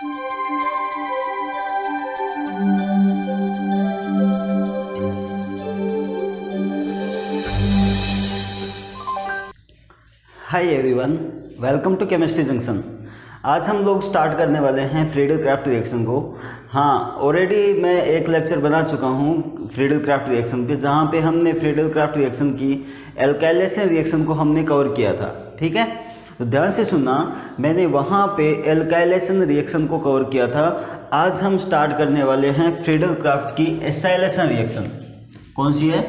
Hi everyone, welcome to chemistry junction. आज हम लोग स्टार्ट करने वाले हैं फ्रीडल क्राफ्ट रिएक्शन को। हाँ, ऑलरेडी मैं एक लेक्चर बना चुका हूँ फ्रीडल क्राफ्ट रिएक्शन पे, जहाँ पे हमने फ्रीडल क्राफ्ट रिएक्शन की एल्काइलेशन रिएक्शन को हमने कवर किया था। ठीक है, तो ध्यान से सुनना, मैंने वहाँ पे एल्काइलेशन रिएक्शन को कवर किया था। आज हम स्टार्ट करने वाले हैं फ्रीडल क्राफ्ट की एसाइलेशन रिएक्शन। कौन सी है?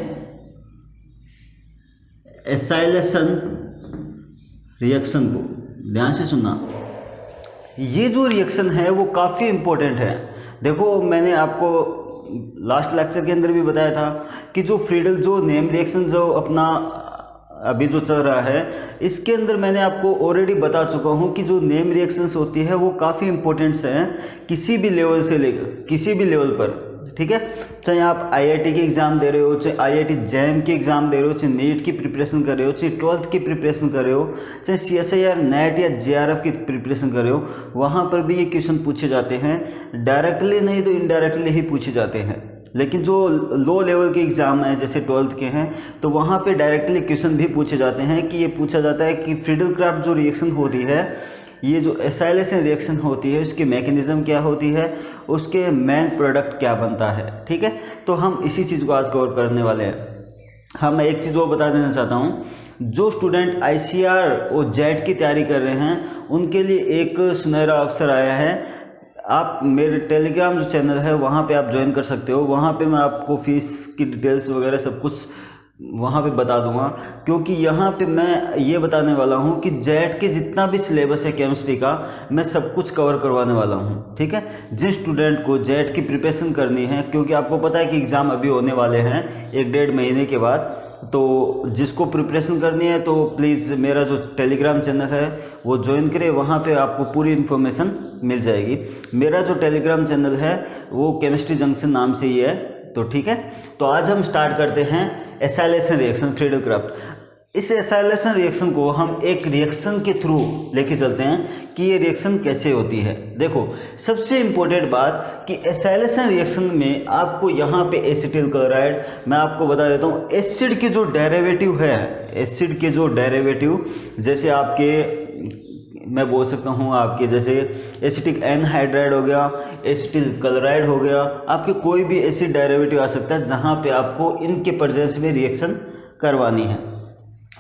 एसाइलेशन रिएक्शन को ध्यान से सुनना। ये जो रिएक्शन है वो काफ़ी इम्पोर्टेंट है। देखो, मैंने आपको लास्ट लेक्चर के अंदर भी बताया था कि जो फ्रीडल जो नेम रिएक्शन जो अपना अभी जो चल रहा है, इसके अंदर मैंने आपको ऑलरेडी बता चुका हूँ कि जो नेम रिएक्शंस होती है वो काफ़ी इंपॉर्टेंट्स हैं किसी भी लेवल से लेकर किसी भी लेवल पर। ठीक है, चाहे आप आईआईटी की एग्ज़ाम दे रहे हो, चाहे आईआईटी जैम की एग्ज़ाम दे रहे हो, चाहे नीट की प्रिपरेशन कर रहे हो, चाहे 12th की प्रिपरेशन कर रहे हो, चाहे सीएसआईआर नेट या जेआरएफ की प्रिपरेशन कर रहे हो, वहाँ पर भी ये क्वेश्चन पूछे जाते हैं। डायरेक्टली नहीं तो इनडायरेक्टली ही पूछे जाते हैं। लेकिन जो लो लेवल के एग्ज़ाम हैं जैसे 12th के हैं, तो वहाँ पे डायरेक्टली क्वेश्चन भी पूछे जाते हैं कि ये पूछा जाता है कि फ्रीडल क्राफ्ट जो रिएक्शन होती है, ये जो एसाइलेशन रिएक्शन होती है, उसकी मैकेनिज्म क्या होती है, उसके मेन प्रोडक्ट क्या बनता है। ठीक है, तो हम इसी चीज़ को आज कवर करने वाले हैं। हाँ, मैं एक चीज़ और बता देना चाहता हूँ, जो स्टूडेंट आईसीआर और जेट की तैयारी कर रहे हैं उनके लिए एक सुनहरा अवसर आया है। आप मेरे टेलीग्राम जो चैनल है वहाँ पे आप ज्वाइन कर सकते हो। वहाँ पे मैं आपको फीस की डिटेल्स वगैरह सब कुछ वहाँ पे बता दूंगा, क्योंकि यहाँ पे मैं ये बताने वाला हूँ कि जेट के जितना भी सिलेबस है केमिस्ट्री का, मैं सब कुछ कवर करवाने वाला हूँ। ठीक है, जिस स्टूडेंट को जेट की प्रिपरेशन करनी है, क्योंकि आपको पता है कि एग्ज़ाम अभी होने वाले हैं 1-1.5 महीने के बाद, तो जिसको प्रिपरेशन करनी है तो प्लीज़ मेरा जो टेलीग्राम चैनल है वो ज्वाइन करें। वहाँ पे आपको पूरी इन्फॉर्मेशन मिल जाएगी। मेरा जो टेलीग्राम चैनल है वो केमिस्ट्री जंक्शन नाम से ही है। तो ठीक है, तो आज हम स्टार्ट करते हैं एसाइलेशन रिएक्शन फ्रीडल क्राफ्ट। इस एसाइलेशन रिएक्शन को हम एक रिएक्शन के थ्रू लेके चलते हैं कि ये रिएक्शन कैसे होती है। देखो, सबसे इंपॉर्टेंट बात कि एसाइलेशन रिएक्शन में आपको यहाँ पे एसिटिल क्लोराइड, मैं आपको बता देता हूँ, एसिड के जो डेरिवेटिव है, एसिड के जो डेरिवेटिव, जैसे आपके मैं बोल सकता हूँ आपके जैसे एसिटिक एनहाइड्राइड हो गया, एसिटिल क्लोराइड हो गया, आपके कोई भी एसिड डेरिवेटिव आ सकता है जहाँ पे आपको इनके प्रेजेंस में रिएक्शन करवानी है।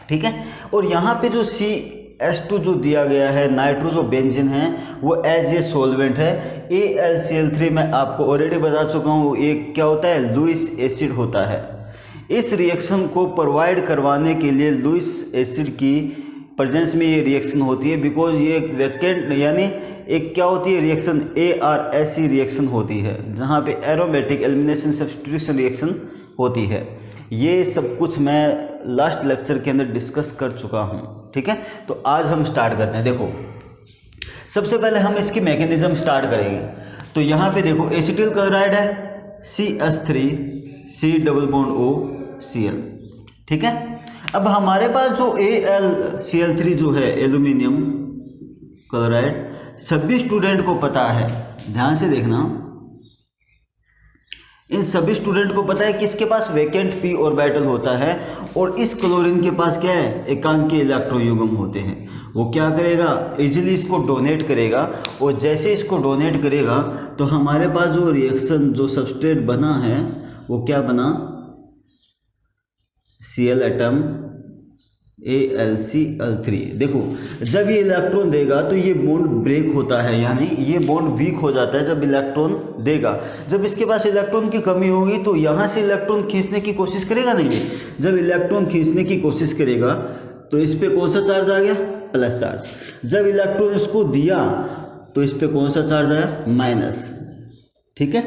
ठीक है, और यहाँ पे जो CH2 जो दिया गया है, नाइट्रो जो बेंजीन है, वो एज ए सोलवेंट है। AlCl3 मैं आपको ऑलरेडी बता चुका हूँ, ये क्या होता है, लुईस एसिड होता है। इस रिएक्शन को प्रोवाइड करवाने के लिए लुईस एसिड की प्रेजेंस में ये रिएक्शन होती है, बिकॉज ये एक वैकेंट यानी एक क्या होती है रिएक्शन, ARSE रिएक्शन होती है, जहाँ पे एरोमेटिक एलिमिनेशन सब्स्टिट्यूशन रिएक्शन होती है। ये सब कुछ मैं लास्ट लेक्चर के अंदर डिस्कस कर चुका हूँ। ठीक है, तो आज हम स्टार्ट करते हैं। देखो, सबसे पहले हम इसकी मैकेनिज्म स्टार्ट करेंगे। तो यहाँ पे देखो, एसिटिल क्लोराइड है, CH3 C double bond O Cl। ठीक है, अब हमारे पास जो AlCl3 जो है, एल्यूमिनियम क्लोराइड, सभी स्टूडेंट को पता है, ध्यान से देखना, इन सभी स्टूडेंट को पता है कि इसके पास वैकेंट p ऑर्बिटल होता है और इस क्लोरीन के पास क्या है, एकांकी इलेक्ट्रोयुग्म होते हैं। वो क्या करेगा, इजीली इसको डोनेट करेगा, और जैसे इसको डोनेट करेगा तो हमारे पास जो रिएक्शन जो सबस्ट्रेट बना है वो क्या बना, Cl एटम AlCl3। देखो, जब ये इलेक्ट्रॉन देगा तो ये बॉन्ड ब्रेक होता है, यानी ये बॉन्ड वीक हो जाता है जब इलेक्ट्रॉन देगा। जब इसके पास इलेक्ट्रॉन की कमी होगी तो यहाँ से इलेक्ट्रॉन खींचने की कोशिश करेगा नहीं, जब इलेक्ट्रॉन खींचने की कोशिश करेगा तो इस पर कौन सा चार्ज आ गया, प्लस चार्ज। जब इलेक्ट्रॉन इसको दिया तो इस पर कौन सा चार्ज आया, माइनस। ठीक है,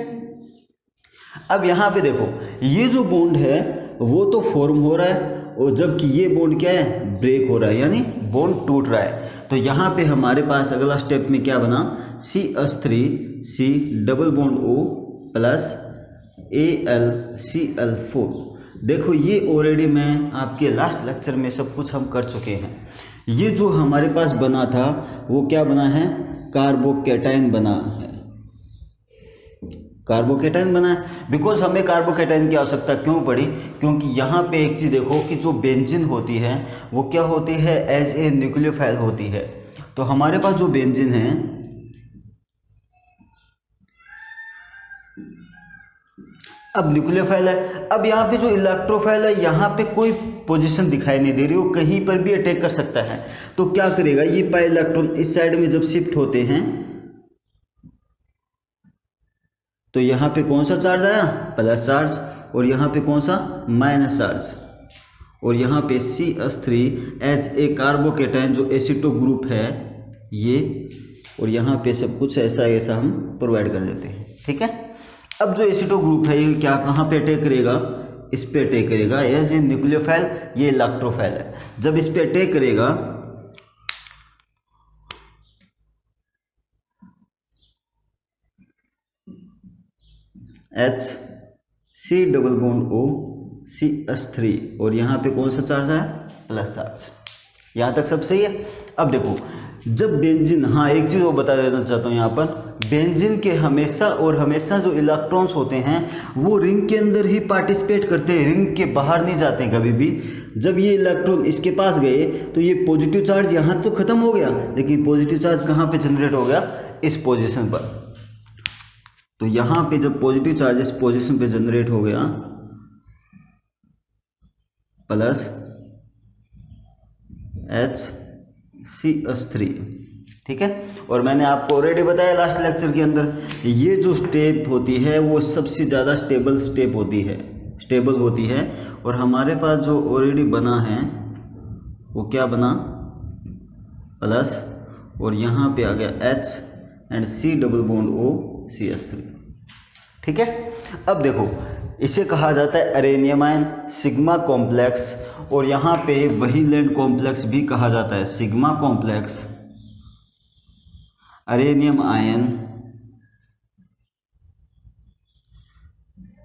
अब यहाँ पे देखो, ये जो बॉन्ड है वो तो फॉर्म हो रहा है, और जबकि ये बॉन्ड क्या है, ब्रेक हो रहा है, यानी बॉन्ड टूट रहा है। तो यहाँ पे हमारे पास अगला स्टेप में क्या बना, CH3 C double bond O plus AlCl4। देखो, ये ऑलरेडी मैं आपके लास्ट लेक्चर में सब कुछ हम कर चुके हैं। ये जो हमारे पास बना था वो क्या बना है, कार्बोकेटाइन बना है, कार्बोकेटाइन बना है। बिकॉज हमें कार्बोकेटाइन की आवश्यकता क्यों पड़ी, क्योंकि यहाँ पे एक चीज़ देखो कि जो बेंजीन होती है वो क्या होती है, एज ए न्यूक्लियोफाइल होती है। तो हमारे पास जो बेंजीन है, अब न्यूक्लियोफाइल है, अब यहाँ पे जो इलेक्ट्रोफाइल है यहाँ पे कोई पोजीशन दिखाई नहीं दे रही, वो कहीं पर भी अटैक कर सकता है। तो क्या करेगा, ये पाई इलेक्ट्रॉन इस साइड में जब शिफ्ट होते हैं तो यहाँ पे कौन सा चार्ज आया, प्लस चार्ज, और यहाँ पे कौन सा, माइनस चार्ज, और यहाँ पे CH3 एज ए कार्बोकेटाइन जो एसिटो ग्रुप है ये, और यहाँ पे सब कुछ ऐसा ऐसा हम प्रोवाइड कर देते हैं। ठीक है, अब जो एसिटो ग्रुप है ये क्या कहाँ पे अटैक करेगा, इस पे अटैक करेगा, एज ए न्यूक्लियोफाइल, ये इलेक्ट्रोफाइल है। जब इस पे अटैक करेगा HC double bond O CH3, और यहाँ पे कौन सा चार्ज है, प्लस चार्ज। यहाँ तक सब सही है। अब देखो जब बेंजीन, हाँ एक चीज़ वो बता देना चाहता हूँ यहाँ पर, बेंजीन के हमेशा और हमेशा जो इलेक्ट्रॉन्स होते हैं वो रिंग के अंदर ही पार्टिसिपेट करते हैं, रिंग के बाहर नहीं जाते हैं कभी भी। जब ये इलेक्ट्रॉन इसके पास गए तो ये पॉजिटिव चार्ज यहाँ तो खत्म हो गया, लेकिन पॉजिटिव चार्ज कहाँ पे जनरेट हो गया, इस पोजीशन पर। तो यहाँ पे जब पॉजिटिव चार्ज इस पोजीशन पे जनरेट हो गया, प्लस HCH3, ठीक है। और मैंने आपको ऑलरेडी बताया लास्ट लेक्चर के अंदर, ये जो स्टेप होती है वो सबसे ज़्यादा स्टेबल स्टेप होती है, स्टेबल होती है। और हमारे पास जो ऑलरेडी बना है वो क्या बना, प्लस, और यहाँ पे आ गया H and C double bond O CH3, ठीक है। अब देखो इसे कहा जाता है अरेनियम आयन, सिग्मा कॉम्प्लेक्स, और यहाँ पे वहीलैंड कॉम्प्लेक्स भी कहा जाता है, सिग्मा कॉम्प्लेक्स, अरेनियम आयन,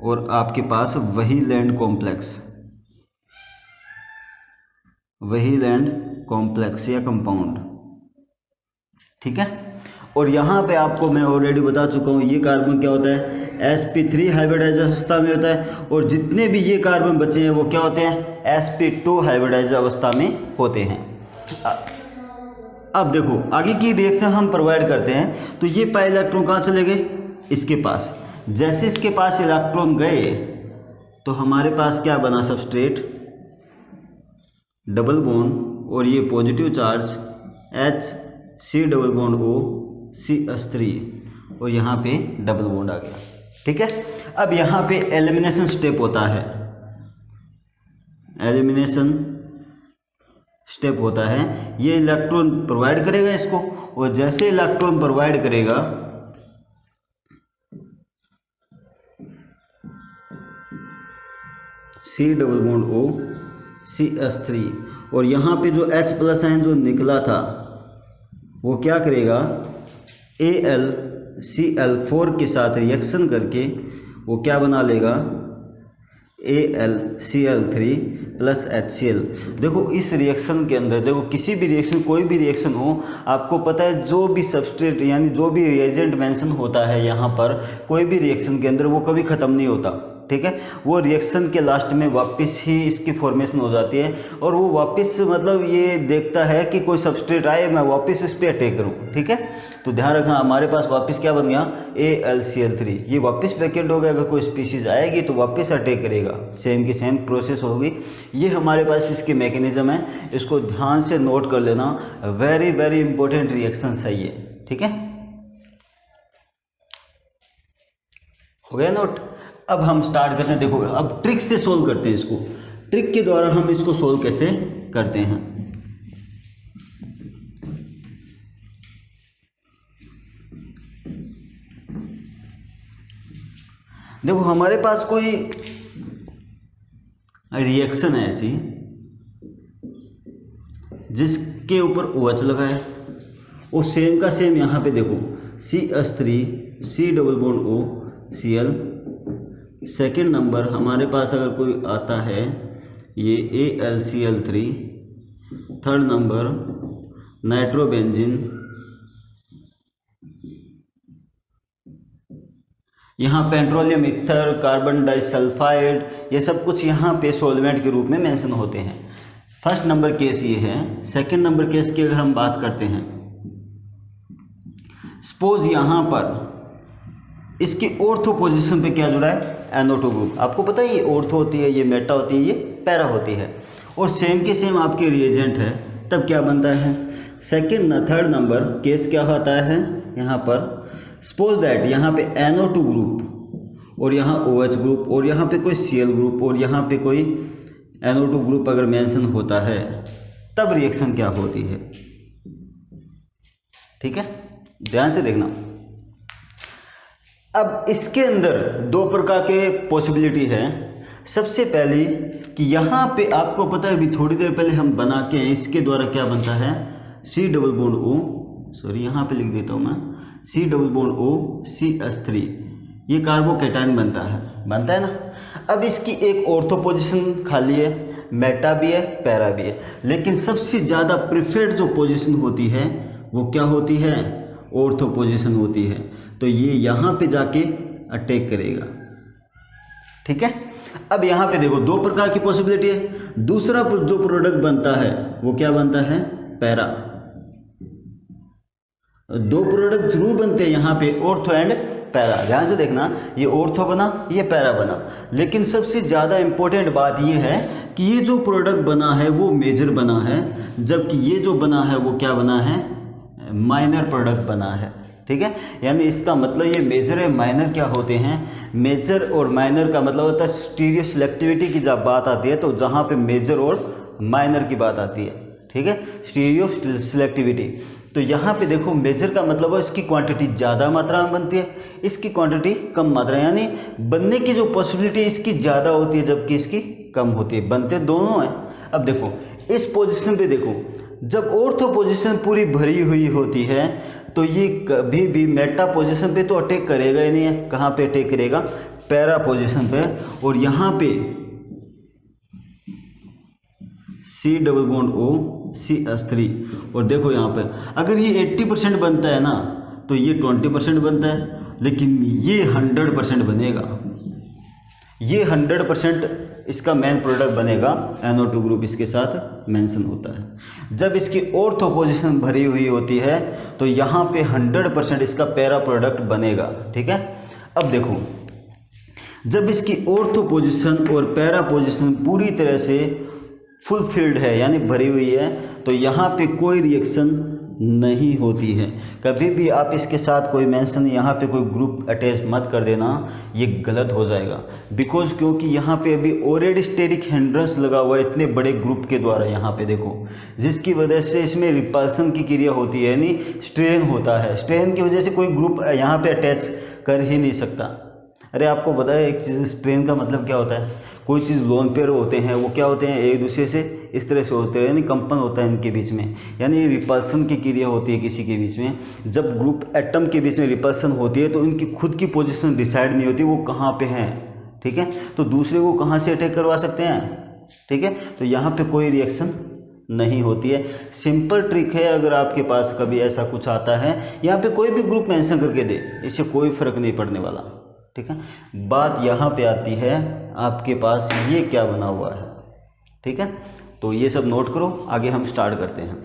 और आपके पास वहीलैंड कॉम्प्लेक्स, वहीलैंड कॉम्प्लेक्स या कंपाउंड, ठीक है। और यहाँ पे आपको मैं ऑलरेडी बता चुका हूँ ये कार्बन क्या होता है, sp3 हाइब्रिडाइज अवस्था में होता है, और जितने भी ये कार्बन बचे हैं वो क्या होते हैं, sp2 हाइब्रिडाइज अवस्था में होते हैं। अब देखो आगे की रिएक्शन हम प्रोवाइड करते हैं, तो ये पाई इलेक्ट्रॉन कहाँ चले गए, इसके पास। जैसे इसके पास इलेक्ट्रॉन गए तो हमारे पास क्या बना, सबस्ट्रेट, डबल बॉन्ड, और ये positive charge HC double bond O CH3, और यहाँ पे डबल बॉन्ड आ गया, ठीक है। अब यहाँ पे एलिमिनेशन स्टेप होता है, एलिमिनेशन स्टेप होता है, ये इलेक्ट्रॉन प्रोवाइड करेगा इसको, और जैसे इलेक्ट्रॉन प्रोवाइड करेगा C double bond O CH3, और यहाँ पे जो H प्लस आयन जो निकला था वो क्या करेगा, AlCl4 के साथ रिएक्शन करके वो क्या बना लेगा, AlCl3 प्लस HCl। देखो इस रिएक्शन के अंदर, देखो किसी भी रिएक्शन, कोई भी रिएक्शन हो, आपको पता है जो भी सबस्ट्रेट यानी जो भी रिएजेंट मेंशन होता है यहाँ पर कोई भी रिएक्शन के अंदर, वो कभी ख़त्म नहीं होता, ठीक है। वो रिएक्शन के लास्ट में वापस ही इसकी फॉर्मेशन हो जाती है, और वो वापस मतलब ये देखता है कि कोई सबस्ट्रेट आए, मैं वापस इस पर अटैक करूँ, ठीक है। तो ध्यान रखना हमारे पास वापस क्या बन गया, AlCl3, ये वापस वैकेंट हो गया, अगर कोई स्पीशीज आएगी तो वापस अटैक करेगा, सेम की सेम प्रोसेस होगी। ये हमारे पास इसके मैकेनिज्म है, इसको ध्यान से नोट कर लेना, वेरी वेरी इंपॉर्टेंट रिएक्शन है ये, ठीक है। हो गया नोट। अब हम स्टार्ट करते हैं, देखो अब ट्रिक से सोल्व करते हैं इसको, ट्रिक के द्वारा हम इसको सोल्व कैसे करते हैं। देखो हमारे पास कोई रिएक्शन है ऐसी जिसके ऊपर OH लगा है, और सेम का सेम यहाँ पे देखो CH3 C double bond O Cl, second number हमारे पास अगर कोई आता है ये AlCl3, थर्ड नंबर नाइट्रोबेंजीन यहाँ पेट्रोलियम ईथर, कार्बन डाइसल्फाइड, ये सब कुछ यहाँ पे सॉल्वेंट के रूप में मेंशन होते हैं। फर्स्ट नंबर केस ये है। सेकंड नंबर केस की अगर हम बात करते हैं, सपोज यहाँ पर इसकी ऑर्थो पोजीशन पे क्या जुड़ा है, NO2 ग्रुप। आपको पता है ये ऑर्थो होती है, ये मेटा होती है, ये पैरा होती है, और सेम के सेम आपके रिएजेंट है, तब क्या बनता है। थर्ड नंबर केस क्या होता है यहाँ पर, सपोज दैट यहाँ पे NO2 ग्रुप और यहाँ OH ग्रुप और यहाँ पे कोई Cl ग्रुप और यहाँ पे कोई NO2 ग्रुप अगर मेंशन होता है, तब रिएक्शन क्या होती है। ठीक है, ध्यान से देखना। अब इसके अंदर दो प्रकार के पॉसिबिलिटी है। सबसे पहली कि यहाँ पे आपको पता है, अभी थोड़ी देर पहले हम बना के इसके द्वारा क्या बनता है, C double bond O, sorry यहाँ पे लिख देता हूँ मैं, C double bond O CH3, ये कार्बोकैटायन बनता है ना। अब इसकी एक ऑर्थो पोजीशन खाली है, मेटा भी है, पैरा भी है, लेकिन सबसे ज़्यादा प्रिफर्ड जो पोजीशन होती है वो क्या होती है, ऑर्थो पोजीशन होती है। तो ये यहाँ पे जाके अटैक करेगा। ठीक है, अब यहाँ पे देखो दो प्रकार की पॉसिबिलिटी है। दूसरा जो प्रोडक्ट बनता है वो क्या बनता है, पैरा। दो प्रोडक्ट जरूर बनते हैं यहाँ पे, ऑर्थो एंड पैरा। ध्यान से देखना, ये ऑर्थो बना, ये पैरा बना, लेकिन सबसे ज़्यादा इंपॉर्टेंट बात ये है कि ये जो प्रोडक्ट बना है वो मेजर बना है, जबकि ये जो बना है वो क्या बना है, माइनर प्रोडक्ट बना है। ठीक है, यानी इसका मतलब ये मेजर है, माइनर क्या होते हैं। मेजर और माइनर का मतलब होता है स्टीरियो सिलेक्टिविटी की जब बात आती है तो जहाँ पे मेजर और माइनर की बात आती है। ठीक है, स्टीरियो सिलेक्टिविटी। तो यहाँ पे देखो मेजर का मतलब है इसकी क्वांटिटी ज़्यादा मात्रा में बनती है, इसकी क्वांटिटी कम मात्रा, यानी बनने की जो पॉसिबिलिटी इसकी ज़्यादा होती है जबकि इसकी कम होती है। बनते दोनों हैं। अब देखो इस पोजीशन पे देखो, जब ऑर्थो पोजीशन पूरी भरी हुई होती है तो ये कभी भी मेटा पोजीशन पे तो अटैक करेगा ही नहीं है। कहाँ पे अटैक करेगा, पैरा पोजीशन पे। और यहाँ पे C double bond O CH3, और देखो यहाँ पे अगर ये 80% बनता है ना तो ये 20% बनता है, लेकिन ये 100% बनेगा। ये 100% इसका मेन प्रोडक्ट बनेगा, NO2 ग्रुप इसके साथ मेंशन होता है। जब इसकी ऑर्थो पोजीशन भरी हुई होती है तो यहाँ पे 100% इसका पैरा प्रोडक्ट बनेगा। ठीक है, अब देखो जब इसकी ऑर्थो पोजीशन और पैरा पोजीशन पूरी तरह से फुलफिल्ड है यानी भरी हुई है तो यहाँ पे कोई रिएक्शन नहीं होती है। कभी भी आप इसके साथ कोई मेंशन यहाँ पे कोई ग्रुप अटैच मत कर देना, ये गलत हो जाएगा। बिकॉज क्योंकि यहाँ पे अभी ऑलरेडी स्टेरिक हिंड्रेंस लगा हुआ है इतने बड़े ग्रुप के द्वारा यहाँ पे देखो, जिसकी वजह से इसमें रिपल्सन की क्रिया होती है यानी स्ट्रेन होता है। स्ट्रेन की वजह से कोई ग्रुप यहाँ पे अटैच कर ही नहीं सकता। अरे आपको पता है एक चीज़, स्ट्रेन का मतलब क्या होता है, कोई चीज़ लोन पेयर होते हैं वो क्या होते हैं, एक दूसरे से इस तरह से होते हैं, यानी कंपन होता है इनके बीच में, यानी रिपल्सन की क्रिया होती है किसी के बीच में। जब ग्रुप एटम के बीच में रिपल्सन होती है तो इनकी खुद की पोजीशन डिसाइड नहीं होती वो कहाँ पे हैं। ठीक है, तो दूसरे को कहाँ से अटैक करवा सकते हैं। ठीक है, तो यहाँ पे कोई रिएक्शन नहीं होती है। सिंपल ट्रिक है, अगर आपके पास कभी ऐसा कुछ आता है यहाँ पे कोई भी ग्रुप मेंशन करके दे, इससे कोई फर्क नहीं पड़ने वाला। ठीक है, बात यहाँ पे आती है आपके पास ये क्या बना हुआ है। ठीक है, तो ये सब नोट करो, आगे हम स्टार्ट करते हैं।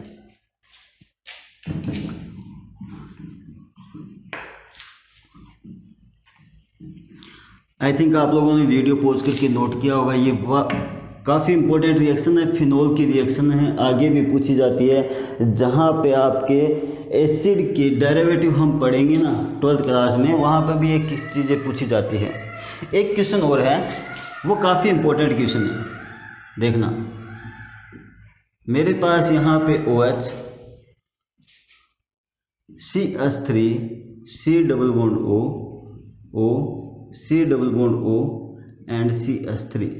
आई थिंक आप लोगों ने वीडियो पॉज करके नोट किया होगा, ये काफ़ी इंपॉर्टेंट रिएक्शन है, फिनोल की रिएक्शन है, आगे भी पूछी जाती है। जहाँ पे आपके एसिड की डेरिवेटिव हम पढ़ेंगे ना 12th क्लास में, वहाँ पर भी एक चीज़ें पूछी जाती है। एक क्वेश्चन और है, वो काफ़ी इंपॉर्टेंट क्वेश्चन है, देखना। मेरे पास यहाँ पे OH CH3 C double bond O C double bond O and CH3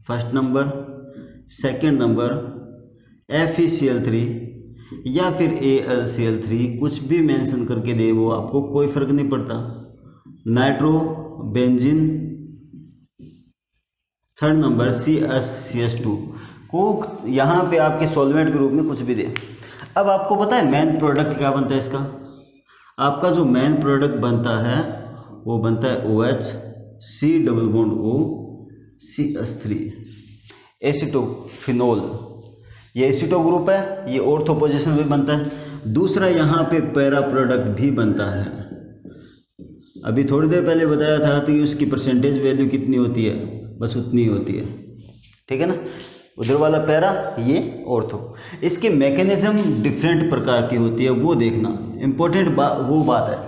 first number, second number FeCl3 या फिर AlCl3, कुछ भी मेंशन करके दे वो आपको कोई फर्क नहीं पड़ता। Nitro benzene, third number CH2 को यहाँ पे आपके सॉल्वेंट के रूप में कुछ भी दे। अब आपको पता है मेन प्रोडक्ट क्या बनता है इसका, आपका जो मेन प्रोडक्ट बनता है वो बनता है OH C double bond O CH3 एसिटोफिनोल। ये एसिटो ग्रुप है, ये ऑर्थो पोजीशन में बनता है। दूसरा यहाँ पे पैरा प्रोडक्ट भी बनता है। अभी थोड़ी देर पहले बताया था तो उसकी परसेंटेज वैल्यू कितनी होती है, बस उतनी होती है, ठीक है ना। उधर वाला पैरा, ये ऑर्थो। इसके मैकेनिज्म डिफरेंट प्रकार की होती है, वो देखना इम्पोर्टेंट वो बात है,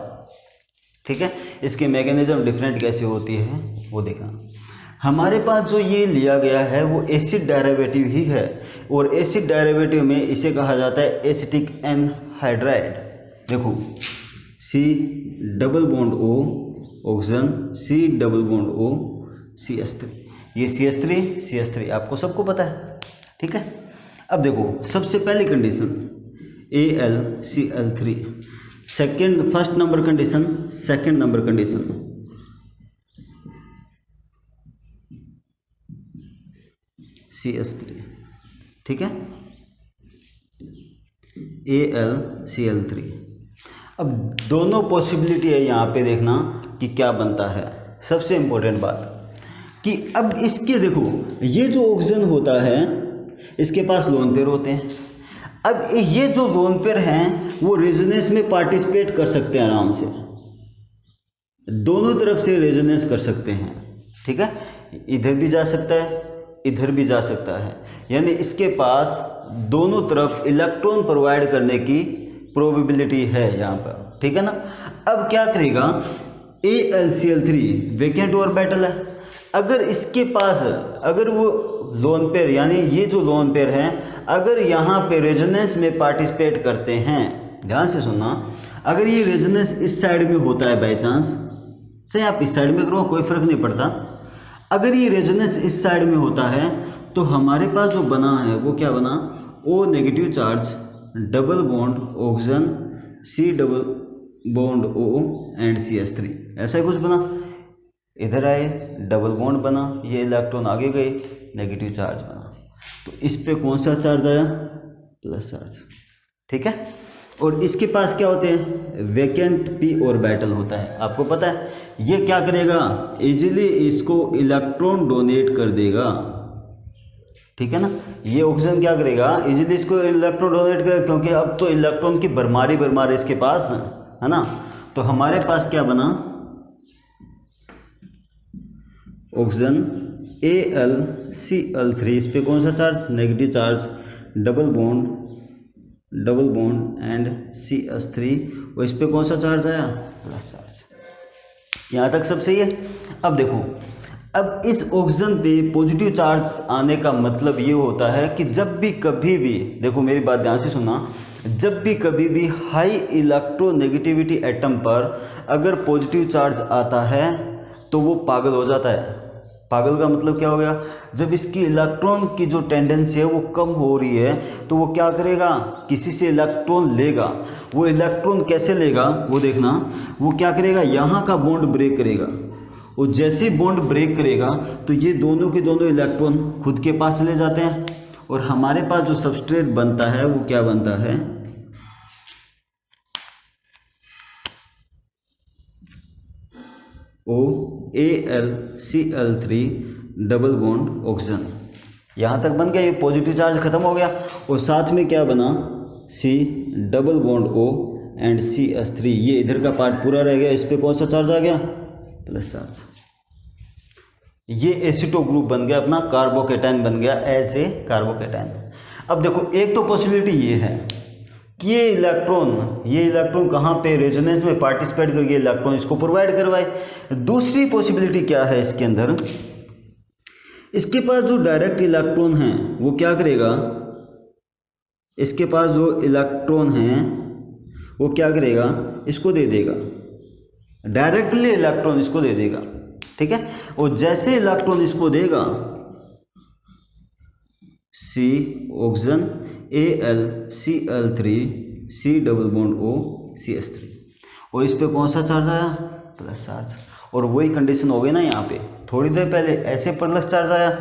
ठीक है। इसके मैकेनिज्म डिफरेंट कैसे होती है वो देखना। हमारे पास जो ये लिया गया है वो एसिड डेरिवेटिव ही है, और एसिड डेरिवेटिव में इसे कहा जाता है एसिटिक एनहाइड्राइड। देखो C double bond O oxygen, C double bond O CH3, ये CH3 आपको सबको पता है, ठीक है। अब देखो सबसे पहली condition AlCl3, second first number condition, second number condition CH3, ठीक है, AlCl3। अब दोनों पॉसिबिलिटी है यहाँ पे देखना कि क्या बनता है। सबसे इम्पोर्टेंट बात कि अब इसके देखो ये जो ऑक्सीजन होता है इसके पास लोन पेयर होते हैं। अब ये जो लोन पेयर हैं वो रेजोनेंस में पार्टिसिपेट कर सकते हैं आराम से, दोनों तरफ से रेजोनेंस कर सकते हैं, ठीक है। इधर भी जा सकता है, इधर भी जा सकता है, यानी इसके पास दोनों तरफ इलेक्ट्रॉन प्रोवाइड करने की प्रोबेबिलिटी है यहाँ पर, ठीक है ना। अब क्या करेगा, AlCl3 वैकेंट ऑर्बिटल है। अगर इसके पास अगर वो लोन पेयर यानी ये जो लोन पेयर हैं अगर यहाँ पे रेजोनेंस में पार्टिसिपेट करते हैं, ध्यान से सुनना, अगर ये रेजोनेंस इस साइड में होता है बाई चांस, चाहे आप इस साइड में करो कोई फर्क नहीं पड़ता, अगर ये रेजोनेंस इस साइड में होता है तो हमारे पास जो बना है वो क्या बना, O negative charge double bond oxygen C double bond O and CH3, ऐसा ही कुछ बना। इधर आए डबल बॉन्ड बना, ये इलेक्ट्रॉन आगे गए, नेगेटिव चार्ज बना, तो इस पे कौन सा चार्ज आया, प्लस चार्ज, ठीक है। और इसके पास क्या होते हैं, वैकेंट p ऑर्बिटल होता है, आपको पता है। ये क्या करेगा, इजीली इसको इलेक्ट्रॉन डोनेट कर देगा, ठीक है ना। ये ऑक्सीजन क्या करेगा, इजीली इसको इलेक्ट्रॉन डोनेट करेगा, क्योंकि अब तो इलेक्ट्रॉन की भरमार इसके पास है ना। तो हमारे पास क्या बना, ऑक्सीजन AlCl3, इस पे कौन सा charge, negative charge, double bond and CH3, और इस पे कौन सा चार्ज आया, प्लस चार्ज। यहाँ तक सब सही है। अब देखो, अब इस ऑक्सीजन पे पॉजिटिव चार्ज आने का मतलब ये होता है कि जब भी कभी भी, देखो मेरी बात ध्यान से सुनना, जब भी कभी भी हाई इलेक्ट्रोनेगेटिविटी एटम पर अगर पॉजिटिव चार्ज आता है तो वो पागल हो जाता है। पागल का मतलब क्या हो गया, जब इसकी इलेक्ट्रॉन की जो टेंडेंसी है वो कम हो रही है तो वो क्या करेगा, किसी से इलेक्ट्रॉन लेगा। वो इलेक्ट्रॉन कैसे लेगा वो देखना, वो क्या करेगा, यहाँ का बॉन्ड ब्रेक करेगा, और जैसे ही बॉन्ड ब्रेक करेगा तो ये दोनों के दोनों इलेक्ट्रॉन खुद के पास चले जाते हैं, और हमारे पास जो सबस्ट्रेट बनता है वो क्या बनता है, AlCl3 डबल बॉन्ड ऑक्सीजन। यहाँ तक बन गया, ये पॉजिटिव चार्ज खत्म हो गया, और साथ में क्या बना, C double bond O and CH3, ये इधर का पार्ट पूरा रह गया, इस पे कौन सा चार्ज आ गया, प्लस चार्ज। ये एसिटो ग्रुप बन गया अपना, कार्बोकेटाइन बन गया एज ए कार्बोकेटाइन। अब देखो एक तो पॉसिबिलिटी ये है कि ये इलेक्ट्रॉन कहाँ पे, रेजोनेंस में पार्टिसिपेट करके इलेक्ट्रॉन इसको प्रोवाइड करवाए। दूसरी पॉसिबिलिटी क्या है इसके अंदर, इसके पास जो डायरेक्ट इलेक्ट्रॉन है वो क्या करेगा, इसके पास जो इलेक्ट्रॉन है वो क्या करेगा, इसको दे देगा, डायरेक्टली इलेक्ट्रॉन इसको दे देगा, ठीक है। और जैसे इलेक्ट्रॉन इसको देगा, C oxygen AlCl3 C double bond O CH3, और इस पे कौन सा चार्ज आया, प्लस चार्ज। और वही कंडीशन हो गई ना, यहाँ पे थोड़ी देर पहले ऐसे प्लस चार्ज आया,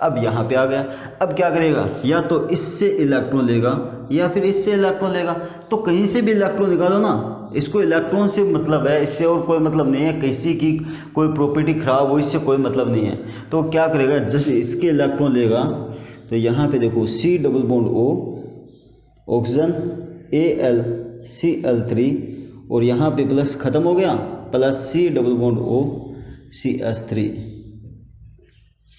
अब यहाँ पे आ गया। अब क्या करेगा, या तो इससे इलेक्ट्रॉन लेगा या फिर इससे इलेक्ट्रॉन लेगा। तो कहीं से भी इलेक्ट्रॉन निकालो ना, इसको इलेक्ट्रॉन से मतलब है, इससे और कोई मतलब नहीं है। किसी की कोई प्रॉपर्टी खराब हो, इससे कोई मतलब नहीं है। तो क्या करेगा, जैसे इसके इलेक्ट्रॉन लेगा तो यहाँ पे देखो C double bond O, oxygen AlCl3, और यहाँ पे प्लस ख़त्म हो गया, plus C double bond O CH3,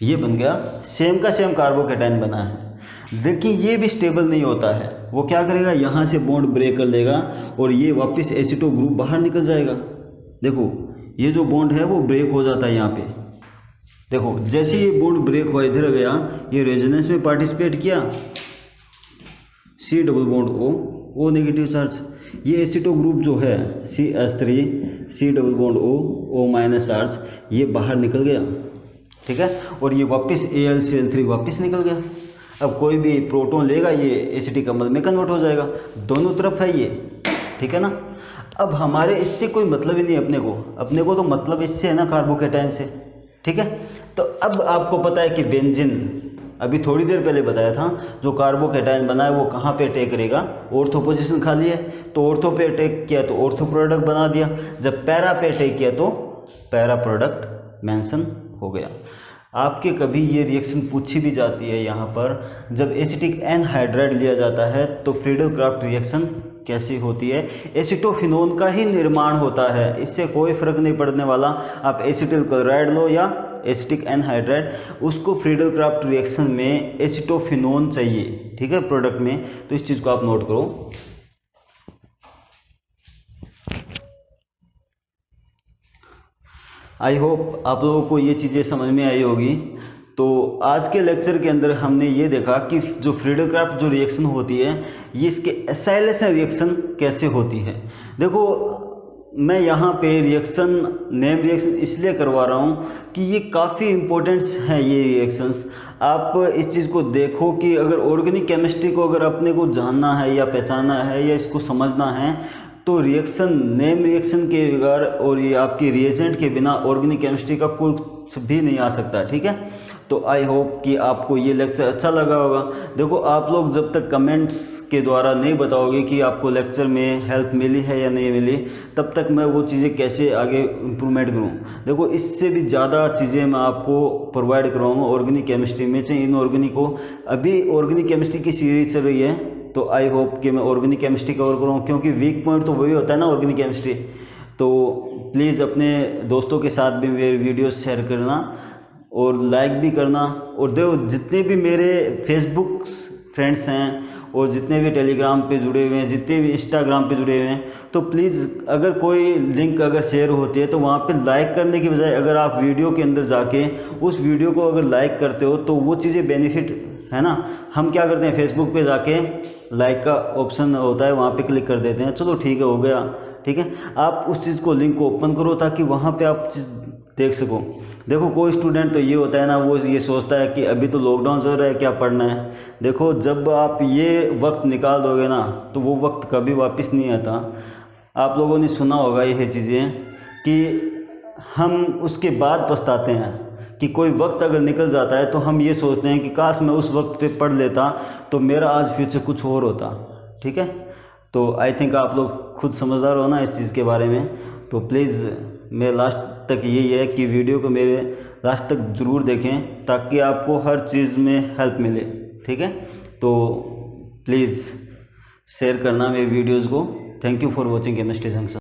ये बन गया सेम का सेम कार्बोकेटाइन बना है। देखिए ये भी स्टेबल नहीं होता है, वो क्या करेगा, यहाँ से बॉन्ड ब्रेक कर लेगा और ये वापस एसिटो ग्रुप बाहर निकल जाएगा। देखो ये जो बॉन्ड है वो ब्रेक हो जाता है यहाँ पे। देखो जैसे ये बॉन्ड ब्रेक हुआ, इधर गया, ये रेजोनेंस में पार्टिसिपेट किया, C double bond O negative charge, ये एसिटो ग्रुप जो है CH3 C double bond O minus charge, ये बाहर निकल गया, ठीक है, और ये वापस AlCl3 वापस निकल गया। अब कोई भी प्रोटॉन लेगा ये एसिटिक अम्ल में कन्वर्ट हो जाएगा, दोनों तरफ है ये, ठीक है ना। अब हमारे इससे कोई मतलब ही नहीं अपने को तो मतलब इससे है ना कार्बोकेटाइन से, ठीक है। तो अब आपको पता है कि बेंजीन, अभी थोड़ी देर पहले बताया था, जो कार्बोकेटाइन बना है वो कहाँ पे अटैक करेगा, ऑर्थो पोजीशन खाली है, तो ऑर्थो पे अटैक किया तो ऑर्थो प्रोडक्ट बना दिया, जब पैरा पे अटैक किया तो पैरा प्रोडक्ट मेंशन हो गया। आपके कभी ये रिएक्शन पूछी भी जाती है यहाँ पर, जब एसिटिक एनहाइड्राइड लिया जाता है तो फ्रीडल क्राफ्ट रिएक्शन कैसी होती है, एसिटोफिनोन का ही निर्माण होता है, इससे कोई फर्क नहीं पड़ने वाला। आप एसिटिल क्लोराइड लो या एसिटिक एनहाइड्राइड, उसको फ्रीडल क्राफ्ट रिएक्शन में एसिटोफिनोन चाहिए, ठीक है, प्रोडक्ट में। तो इस चीज़ को आप नोट करो। आई होप आप लोगों को ये चीज़ें समझ में आई होगी। तो आज के लेक्चर के अंदर हमने ये देखा कि जो फ्रीडल क्राफ्ट जो रिएक्शन होती है, ये इसके एसाइलेशन रिएक्शन कैसे होती है। देखो मैं यहाँ पे रिएक्शन नेम रिएक्शन इसलिए करवा रहा हूँ कि ये काफ़ी इम्पोर्टेंट्स हैं ये रिएक्शंस। आप इस चीज़ को देखो कि अगर ऑर्गेनिक केमिस्ट्री को अगर अपने को जानना है या पहचानना है या इसको समझना है, तो रिएक्शन नेम रिएक्शन के बगैर और ये आपके रिएजेंट के बिना ऑर्गेनिक केमिस्ट्री का कुछ भी नहीं आ सकता, ठीक है। तो आई होप कि आपको ये लेक्चर अच्छा लगा होगा। देखो आप लोग जब तक कमेंट्स के द्वारा नहीं बताओगे कि आपको लेक्चर में हेल्प मिली है या नहीं मिली, तब तक मैं वो चीज़ें कैसे आगे इम्प्रूवमेंट करूँ। देखो इससे भी ज़्यादा चीज़ें मैं आपको प्रोवाइड कराऊँगा ऑर्गेनिक केमिस्ट्री में, चाहे इनऑर्गेनिक हो। अभी ऑर्गेनिक केमिस्ट्री की सीरीज चल रही है, तो आई होप कि मैं ऑर्गेनिक केमिस्ट्री कवर करूँ, क्योंकि वीक पॉइंट तो वही होता है ना ऑर्गेनिक केमिस्ट्री। तो प्लीज़ अपने दोस्तों के साथ भी मेरे वीडियो शेयर करना और लाइक भी करना। और देखो जितने भी मेरे फेसबुक फ्रेंड्स हैं और जितने भी टेलीग्राम पे जुड़े हुए हैं, जितने भी इंस्टाग्राम पे जुड़े हुए हैं, तो प्लीज़ अगर कोई लिंक अगर शेयर होती है तो वहाँ पे लाइक करने की बजाय अगर आप वीडियो के अंदर जाके उस वीडियो को अगर लाइक करते हो तो वो चीज़ें बेनिफिट है ना। हम क्या करते हैं, फेसबुक पे जाके लाइक का ऑप्शन होता है, वहाँ पे क्लिक कर देते हैं, चलो ठीक है हो गया, ठीक है। आप उस चीज़ को लिंक को ओपन करो ताकि वहाँ पे आप चीज़ देख सको। देखो कोई स्टूडेंट तो ये होता है ना, वो ये सोचता है कि अभी तो लॉकडाउन चल रहा है, क्या पढ़ना है। देखो जब आप ये वक्त निकाल दोगे ना तो वो वक्त कभी वापस नहीं आता। आप लोगों ने सुना होगा ये चीज़ें कि हम उसके बाद पछताते हैं कि कोई वक्त अगर निकल जाता है तो हम ये सोचते हैं कि काश मैं उस वक्त पे पढ़ लेता तो मेरा आज फ्यूचर कुछ और होता, ठीक है। तो आई थिंक आप लोग खुद समझदार हो ना इस चीज़ के बारे में। तो प्लीज़ मेरे लास्ट तक यही है कि वीडियो को मेरे लास्ट तक ज़रूर देखें ताकि आपको हर चीज़ में हेल्प मिले, ठीक है। तो प्लीज़ शेयर करना मेरे वीडियोज़ को। Thank you for watching chemistry junction.